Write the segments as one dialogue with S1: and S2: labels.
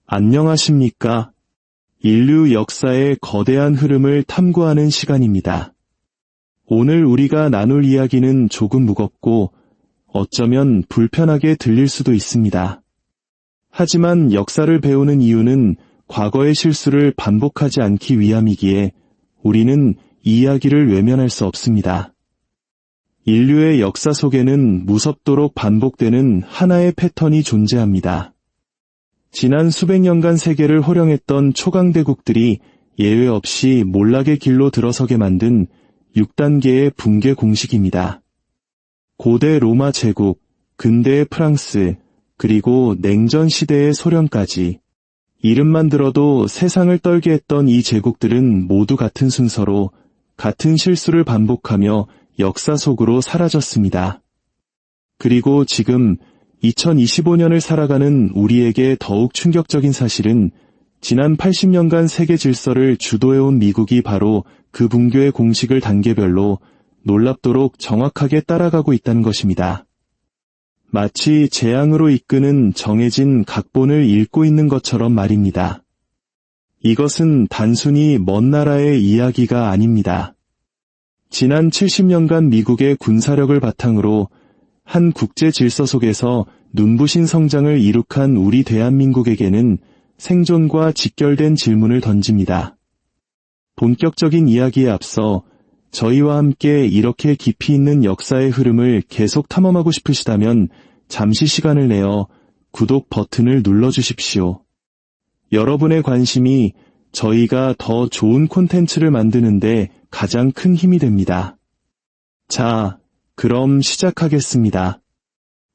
S1: 안녕하십니까? 인류 역사의 거대한 흐름을 탐구하는 시간입니다. 오늘 우리가 나눌 이야기는 조금 무겁고 어쩌면 불편하게 들릴 수도 있습니다. 하지만 역사를 배우는 이유는 과거의 실수를 반복하지 않기 위함이기에 우리는 이 이야기를 외면할 수 없습니다. 인류의 역사 속에는 무섭도록 반복되는 하나의 패턴이 존재합니다. 지난 수백 년간 세계를 호령했던 초강대국들이 예외 없이 몰락의 길로 들어서게 만든 6단계의 붕괴 공식입니다. 고대 로마 제국, 근대의 프랑스, 그리고 냉전 시대의 소련까지 이름만 들어도 세상을 떨게 했던 이 제국들은 모두 같은 순서로 같은 실수를 반복하며 역사 속으로 사라졌습니다. 그리고 지금 2025년을 살아가는 우리에게 더욱 충격적인 사실은 지난 80년간 세계 질서를 주도해온 미국이 바로 그 붕괴의 공식을 단계별로 놀랍도록 정확하게 따라가고 있다는 것입니다. 마치 재앙으로 이끄는 정해진 각본을 읽고 있는 것처럼 말입니다. 이것은 단순히 먼 나라의 이야기가 아닙니다. 지난 70년간 미국의 군사력을 바탕으로 한 국제 질서 속에서 눈부신 성장을 이룩한 우리 대한민국에게는 생존과 직결된 질문을 던집니다. 본격적인 이야기에 앞서 저희와 함께 이렇게 깊이 있는 역사의 흐름을 계속 탐험하고 싶으시다면 잠시 시간을 내어 구독 버튼을 눌러주십시오. 여러분의 관심이 저희가 더 좋은 콘텐츠를 만드는데 가장 큰 힘이 됩니다. 자, 그럼 시작하겠습니다.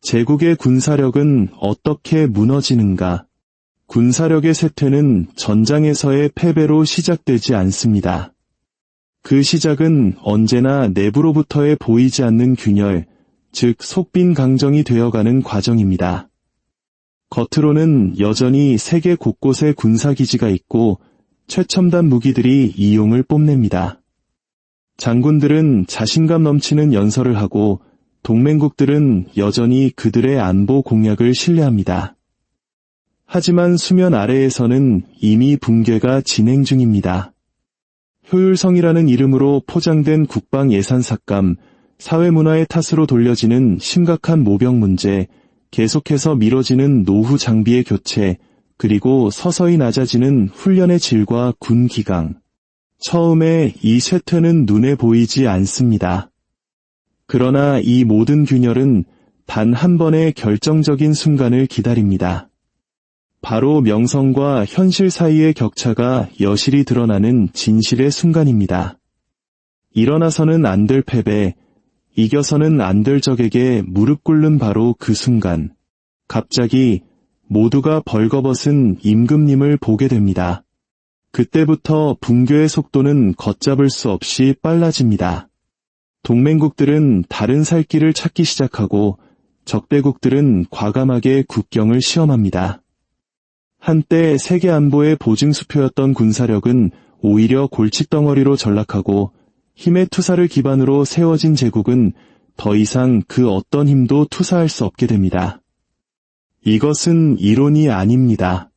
S1: 제국의 군사력은 어떻게 무너지는가? 군사력의 쇠퇴는 전장에서의 패배로 시작되지 않습니다. 그 시작은 언제나 내부로부터의 보이지 않는 균열, 즉 속빈 강정이 되어가는 과정입니다. 겉으로는 여전히 세계 곳곳에 군사기지가 있고 최첨단 무기들이 이용을 뽐냅니다. 장군들은 자신감 넘치는 연설을 하고 동맹국들은 여전히 그들의 안보 공약을 신뢰합니다. 하지만 수면 아래에서는 이미 붕괴가 진행 중입니다. 효율성이라는 이름으로 포장된 국방 예산 삭감, 사회문화의 탓으로 돌려지는 심각한 모병 문제, 계속해서 미뤄지는 노후 장비의 교체, 그리고 서서히 낮아지는 훈련의 질과 군 기강. 처음에 이 쇠퇴는 눈에 보이지 않습니다. 그러나 이 모든 균열은 단 한 번의 결정적인 순간을 기다립니다. 바로 명성과 현실 사이의 격차가 여실히 드러나는 진실의 순간입니다. 일어나서는 안 될 패배, 이겨서는 안 될 적에게 무릎 꿇는 바로 그 순간, 갑자기 모두가 벌거벗은 임금님을 보게 됩니다. 그때부터 붕괴의 속도는 걷잡을 수 없이 빨라집니다. 동맹국들은 다른 살 길을 찾기 시작하고 적대국들은 과감하게 국경을 시험합니다. 한때 세계 안보의 보증수표였던 군사력은 오히려 골칫덩어리로 전락하고 힘의 투사를 기반으로 세워진 제국은 더 이상 그 어떤 힘도 투사할 수 없게 됩니다. 이것은 이론이 아닙니다.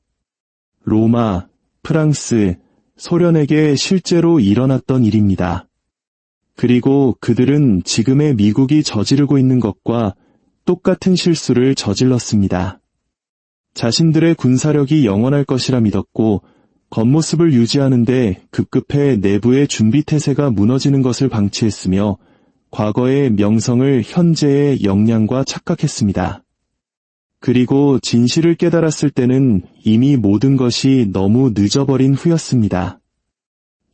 S1: 로마, 프랑스, 소련에게 실제로 일어났던 일입니다. 그리고 그들은 지금의 미국이 저지르고 있는 것과 똑같은 실수를 저질렀습니다. 자신들의 군사력이 영원할 것이라 믿었고 겉모습을 유지하는데 급급해 내부의 준비태세가 무너지는 것을 방치했으며 과거의 명성을 현재의 역량과 착각했습니다. 그리고 진실을 깨달았을 때는 이미 모든 것이 너무 늦어버린 후였습니다.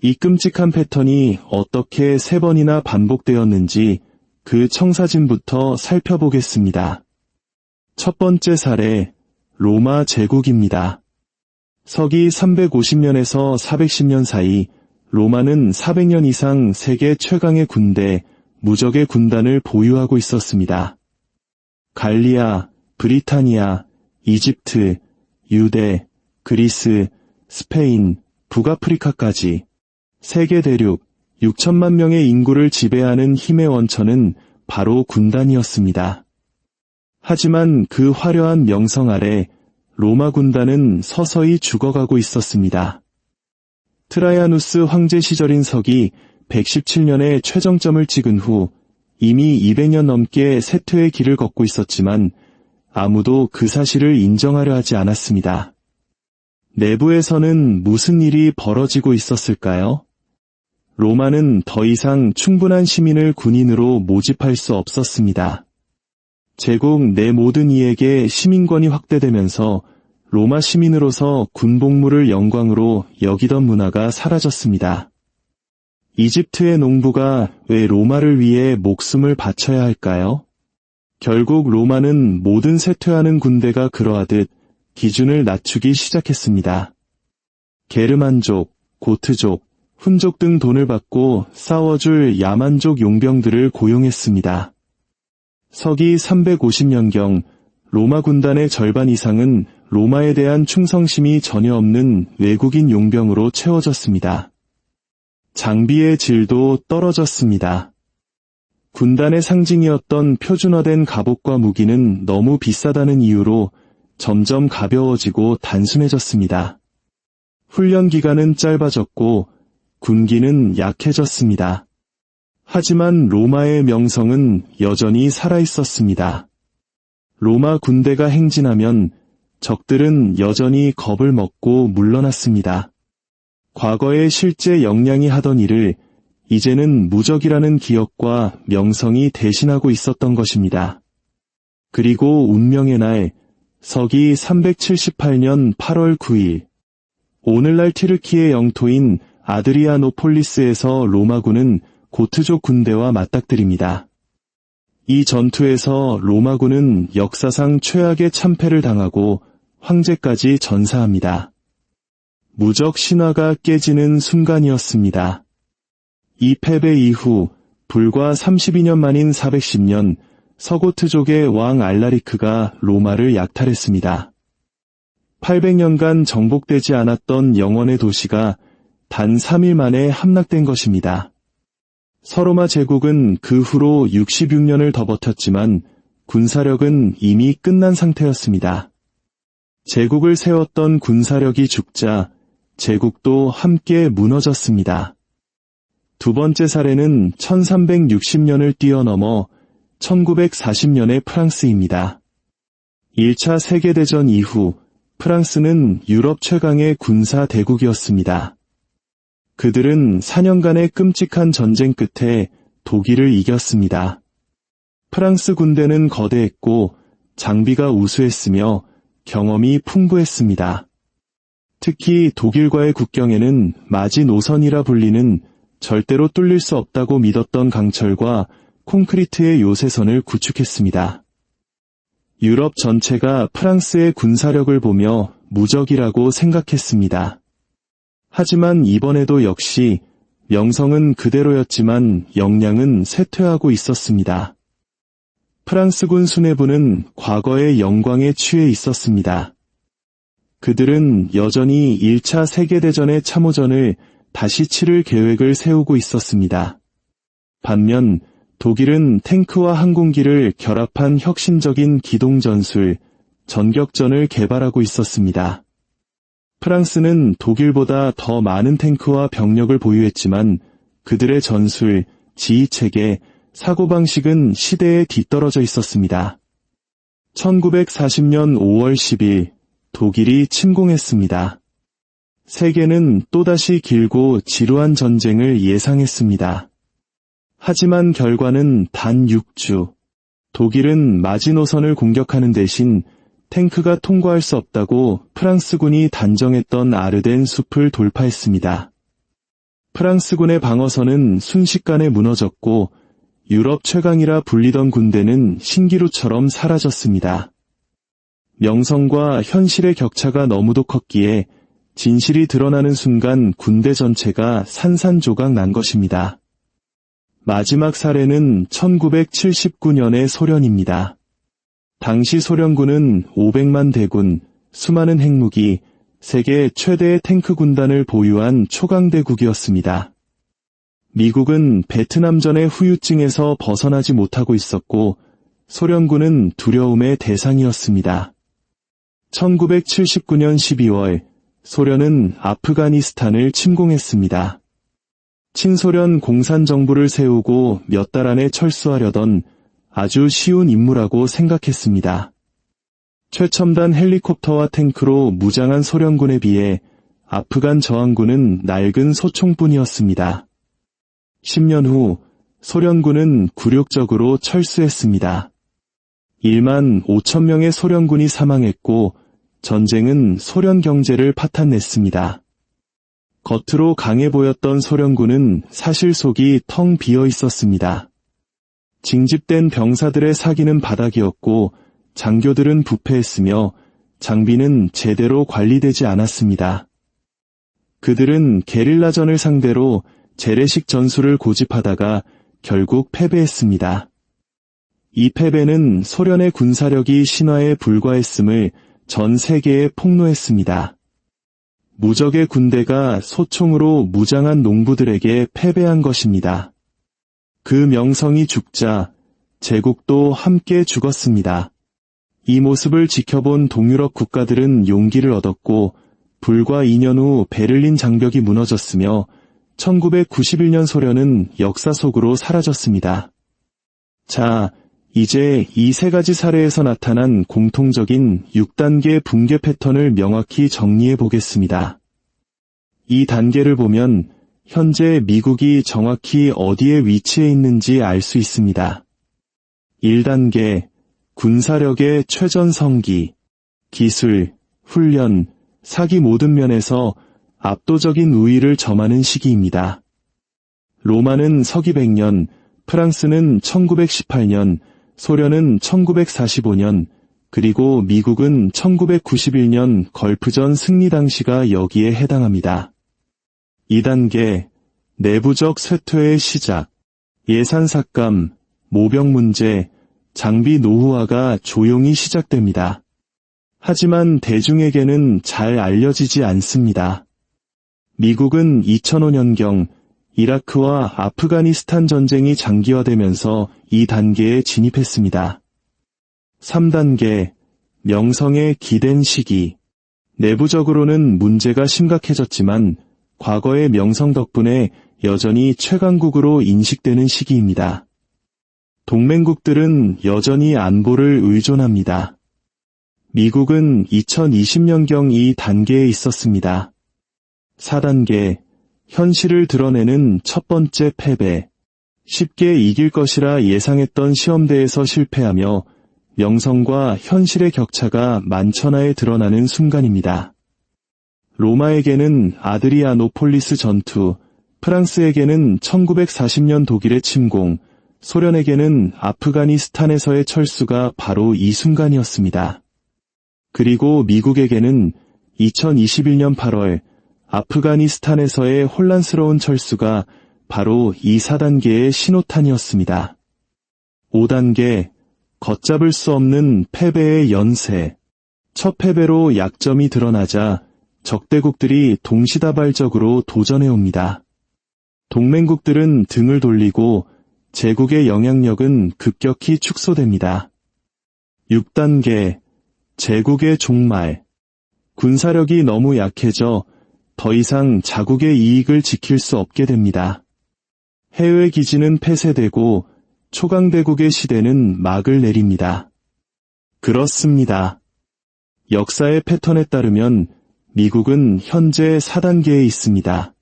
S1: 이 끔찍한 패턴이 어떻게 3번이나 반복되었는지 그 청사진부터 살펴보겠습니다. 첫 번째 사례, 로마 제국입니다. 서기 350년에서 410년 사이 로마는 400년 이상 세계 최강의 군대, 무적의 군단을 보유하고 있었습니다. 갈리아, 브리타니아, 이집트, 유대, 그리스, 스페인, 북아프리카까지 세계 대륙 6천만 명의 인구를 지배하는 힘의 원천은 바로 군단이었습니다. 하지만 그 화려한 명성 아래 로마 군단은 서서히 죽어가고 있었습니다. 트라이아누스 황제 시절인 서기 117년에 최정점을 찍은 후 이미 200년 넘게 쇠퇴의 길을 걷고 있었지만 아무도 그 사실을 인정하려 하지 않았습니다. 내부에서는 무슨 일이 벌어지고 있었을까요? 로마는 더 이상 충분한 시민을 군인으로 모집할 수 없었습니다. 제국 내 모든 이에게 시민권이 확대되면서 로마 시민으로서 군복무를 영광으로 여기던 문화가 사라졌습니다. 이집트의 농부가 왜 로마를 위해 목숨을 바쳐야 할까요? 결국 로마는 모든 쇠퇴하는 군대가 그러하듯 기준을 낮추기 시작했습니다. 게르만족, 고트족, 훈족 등 돈을 받고 싸워줄 야만족 용병들을 고용했습니다. 서기 350년경 로마 군단의 절반 이상은 로마에 대한 충성심이 전혀 없는 외국인 용병으로 채워졌습니다. 장비의 질도 떨어졌습니다. 군단의 상징이었던 표준화된 갑옷과 무기는 너무 비싸다는 이유로 점점 가벼워지고 단순해졌습니다. 훈련 기간은 짧아졌고 군기는 약해졌습니다. 하지만 로마의 명성은 여전히 살아있었습니다. 로마 군대가 행진하면 적들은 여전히 겁을 먹고 물러났습니다. 과거에 실제 역량이 하던 일을 이제는 무적이라는 기억과 명성이 대신하고 있었던 것입니다. 그리고 운명의 날, 서기 378년 8월 9일, 오늘날 튀르키의 영토인 아드리아노폴리스에서 로마군은 고트족 군대와 맞닥뜨립니다. 이 전투에서 로마군은 역사상 최악의 참패를 당하고 황제까지 전사합니다. 무적 신화가 깨지는 순간이었습니다. 이 패배 이후 불과 32년 만인 410년 서고트족의 왕 알라리크가 로마를 약탈했습니다. 800년간 정복되지 않았던 영원의 도시가 단 3일 만에 함락된 것입니다. 서로마 제국은 그 후로 66년을 더 버텼지만 군사력은 이미 끝난 상태였습니다. 제국을 세웠던 군사력이 죽자 제국도 함께 무너졌습니다. 두 번째 사례는 1360년을 뛰어넘어 1940년의 프랑스입니다. 1차 세계대전 이후 프랑스는 유럽 최강의 군사 대국이었습니다. 그들은 4년간의 끔찍한 전쟁 끝에 독일을 이겼습니다. 프랑스 군대는 거대했고 장비가 우수했으며 경험이 풍부했습니다. 특히 독일과의 국경에는 마지노선이라 불리는 절대로 뚫릴 수 없다고 믿었던 강철과 콘크리트의 요새선을 구축했습니다. 유럽 전체가 프랑스의 군사력을 보며 무적이라고 생각했습니다. 하지만 이번에도 역시 명성은 그대로였지만 역량은 쇠퇴하고 있었습니다. 프랑스군 수뇌부는 과거의 영광에 취해 있었습니다. 그들은 여전히 1차 세계대전의 참호전을 다시 치를 계획을 세우고 있었습니다. 반면 독일은 탱크와 항공기를 결합한 혁신적인 기동전술, 전격전을 개발하고 있었습니다. 프랑스는 독일보다 더 많은 탱크와 병력을 보유했지만 그들의 전술, 지휘체계, 사고방식은 시대에 뒤떨어져 있었습니다. 1940년 5월 10일 독일이 침공했습니다. 세계는 또다시 길고 지루한 전쟁을 예상했습니다. 하지만 결과는 단 6주. 독일은 마지노선을 공격하는 대신 탱크가 통과할 수 없다고 프랑스군이 단정했던 아르덴 숲을 돌파했습니다. 프랑스군의 방어선은 순식간에 무너졌고 유럽 최강이라 불리던 군대는 신기루처럼 사라졌습니다. 명성과 현실의 격차가 너무도 컸기에 진실이 드러나는 순간 군대 전체가 산산조각 난 것입니다. 마지막 사례는 1979년의 소련입니다. 당시 소련군은 500만 대군, 수많은 핵무기, 세계 최대의 탱크 군단을 보유한 초강대국이었습니다. 미국은 베트남전의 후유증에서 벗어나지 못하고 있었고 소련군은 두려움의 대상이었습니다. 1979년 12월 소련은 아프가니스탄을 침공했습니다. 친소련 공산정부를 세우고 몇 달 안에 철수하려던 아주 쉬운 임무라고 생각했습니다. 최첨단 헬리콥터와 탱크로 무장한 소련군에 비해 아프간 저항군은 낡은 소총뿐이었습니다. 10년 후 소련군은 굴욕적으로 철수했습니다. 1만 5천 명의 소련군이 사망했고 전쟁은 소련 경제를 파탄냈습니다. 겉으로 강해 보였던 소련군은 사실 속이 텅 비어 있었습니다. 징집된 병사들의 사기는 바닥이었고 장교들은 부패했으며 장비는 제대로 관리되지 않았습니다. 그들은 게릴라전을 상대로 재래식 전술을 고집하다가 결국 패배했습니다. 이 패배는 소련의 군사력이 신화에 불과했음을 전 세계에 폭로했습니다. 무적의 군대가 소총으로 무장한 농부들에게 패배한 것입니다. 그 명성이 죽자 제국도 함께 죽었습니다. 이 모습을 지켜본 동유럽 국가들은 용기를 얻었고 불과 2년 후 베를린 장벽이 무너졌으며 1991년 소련은 역사 속으로 사라졌습니다. 자, 이제 이 세 가지 사례에서 나타난 공통적인 6단계 붕괴 패턴을 명확히 정리해 보겠습니다. 이 단계를 보면 현재 미국이 정확히 어디에 위치해 있는지 알 수 있습니다. 1단계, 군사력의 최전성기, 기술, 훈련, 사기 모든 면에서 압도적인 우위를 점하는 시기입니다. 로마는 서기 100년, 프랑스는 1918년, 소련은 1945년, 그리고 미국은 1991년 걸프전 승리 당시가 여기에 해당합니다. 2단계, 내부적 쇠퇴의 시작, 예산 삭감, 모병 문제, 장비 노후화가 조용히 시작됩니다. 하지만 대중에게는 잘 알려지지 않습니다. 미국은 2005년경 이라크와 아프가니스탄 전쟁이 장기화되면서 이 단계에 진입했습니다. 3단계, 명성에 기댄 시기. 내부적으로는 문제가 심각해졌지만 과거의 명성 덕분에 여전히 최강국으로 인식되는 시기입니다. 동맹국들은 여전히 안보를 의존합니다. 미국은 2020년경 이 단계에 있었습니다. 4단계, 현실을 드러내는 첫 번째 패배. 쉽게 이길 것이라 예상했던 시험대에서 실패하며 명성과 현실의 격차가 만천하에 드러나는 순간입니다. 로마에게는 아드리아노폴리스 전투, 프랑스에게는 1940년 독일의 침공, 소련에게는 아프가니스탄에서의 철수가 바로 이 순간이었습니다. 그리고 미국에게는 2021년 8월 아프가니스탄에서의 혼란스러운 철수가 바로 이 4단계의 신호탄이었습니다. 5단계, 걷잡을 수 없는 패배의 연쇄. 첫 패배로 약점이 드러나자 적대국들이 동시다발적으로 도전해옵니다. 동맹국들은 등을 돌리고 제국의 영향력은 급격히 축소됩니다. 6단계, 제국의 종말. 군사력이 너무 약해져 더 이상 자국의 이익을 지킬 수 없게 됩니다. 해외 기지는 폐쇄되고 초강대국의 시대는 막을 내립니다. 그렇습니다. 역사의 패턴에 따르면 미국은 현재 4단계에 있습니다.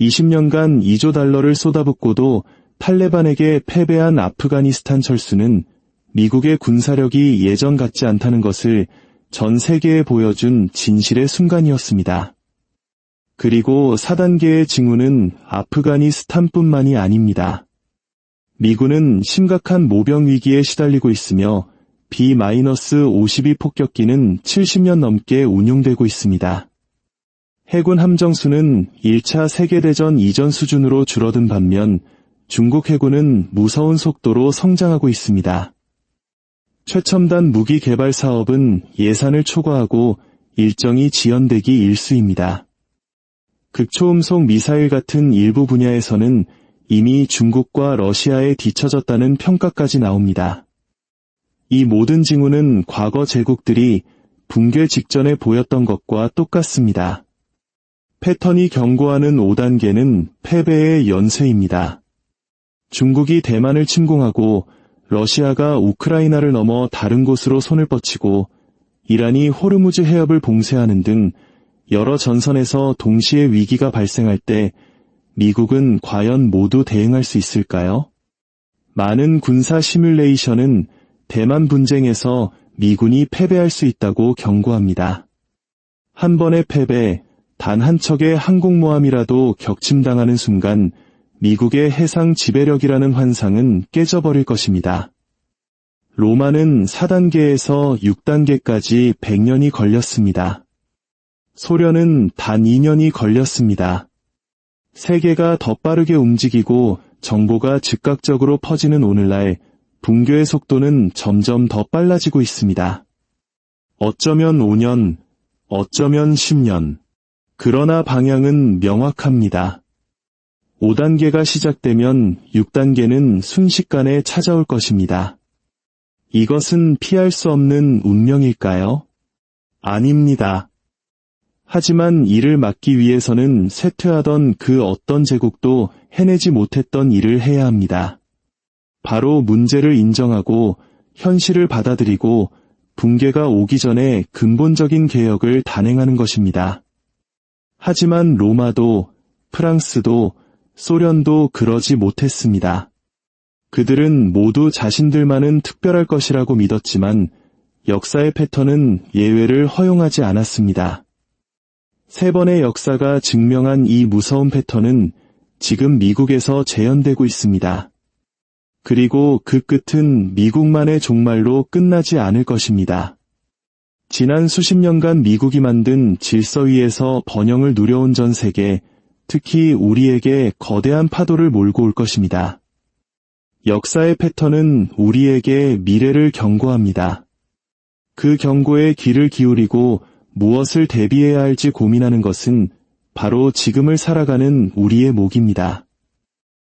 S1: 20년간 2조 달러를 쏟아붓고도 탈레반에게 패배한 아프가니스탄 철수는 미국의 군사력이 예전 같지 않다는 것을 전 세계에 보여준 진실의 순간이었습니다. 그리고 4단계의 징후는 아프가니스탄뿐만이 아닙니다. 미군은 심각한 모병 위기에 시달리고 있으며 B-52 폭격기는 70년 넘게 운용되고 있습니다. 해군 함정수는 1차 세계대전 이전 수준으로 줄어든 반면 중국 해군은 무서운 속도로 성장하고 있습니다. 최첨단 무기 개발 사업은 예산을 초과하고 일정이 지연되기 일쑤입니다. 극초음속 미사일 같은 일부 분야에서는 이미 중국과 러시아에 뒤처졌다는 평가까지 나옵니다. 이 모든 징후는 과거 제국들이 붕괴 직전에 보였던 것과 똑같습니다. 패턴이 경고하는 5단계는 패배의 연쇄입니다. 중국이 대만을 침공하고 러시아가 우크라이나를 넘어 다른 곳으로 손을 뻗치고 이란이 호르무즈 해협을 봉쇄하는 등 여러 전선에서 동시에 위기가 발생할 때 미국은 과연 모두 대응할 수 있을까요? 많은 군사 시뮬레이션은 대만 분쟁에서 미군이 패배할 수 있다고 경고합니다. 한 번의 패배, 단 한 척의 항공모함이라도 격침당하는 순간 미국의 해상 지배력이라는 환상은 깨져버릴 것입니다. 로마는 4단계에서 6단계까지 100년이 걸렸습니다. 소련은 단 2년이 걸렸습니다. 세계가 더 빠르게 움직이고 정보가 즉각적으로 퍼지는 오늘날 붕괴의 속도는 점점 더 빨라지고 있습니다. 어쩌면 5년, 어쩌면 10년. 그러나 방향은 명확합니다. 5단계가 시작되면 6단계는 순식간에 찾아올 것입니다. 이것은 피할 수 없는 운명일까요? 아닙니다. 하지만 이를 막기 위해서는 쇠퇴하던 그 어떤 제국도 해내지 못했던 일을 해야 합니다. 바로 문제를 인정하고 현실을 받아들이고 붕괴가 오기 전에 근본적인 개혁을 단행하는 것입니다. 하지만 로마도, 프랑스도, 소련도 그러지 못했습니다. 그들은 모두 자신들만은 특별할 것이라고 믿었지만 역사의 패턴은 예외를 허용하지 않았습니다. 3번의 역사가 증명한 이 무서운 패턴은 지금 미국에서 재현되고 있습니다. 그리고 그 끝은 미국만의 종말로 끝나지 않을 것입니다. 지난 수십 년간 미국이 만든 질서 위에서 번영을 누려온 전 세계, 특히 우리에게 거대한 파도를 몰고 올 것입니다. 역사의 패턴은 우리에게 미래를 경고합니다. 그 경고에 귀를 기울이고 무엇을 대비해야 할지 고민하는 것은 바로 지금을 살아가는 우리의 몫입니다.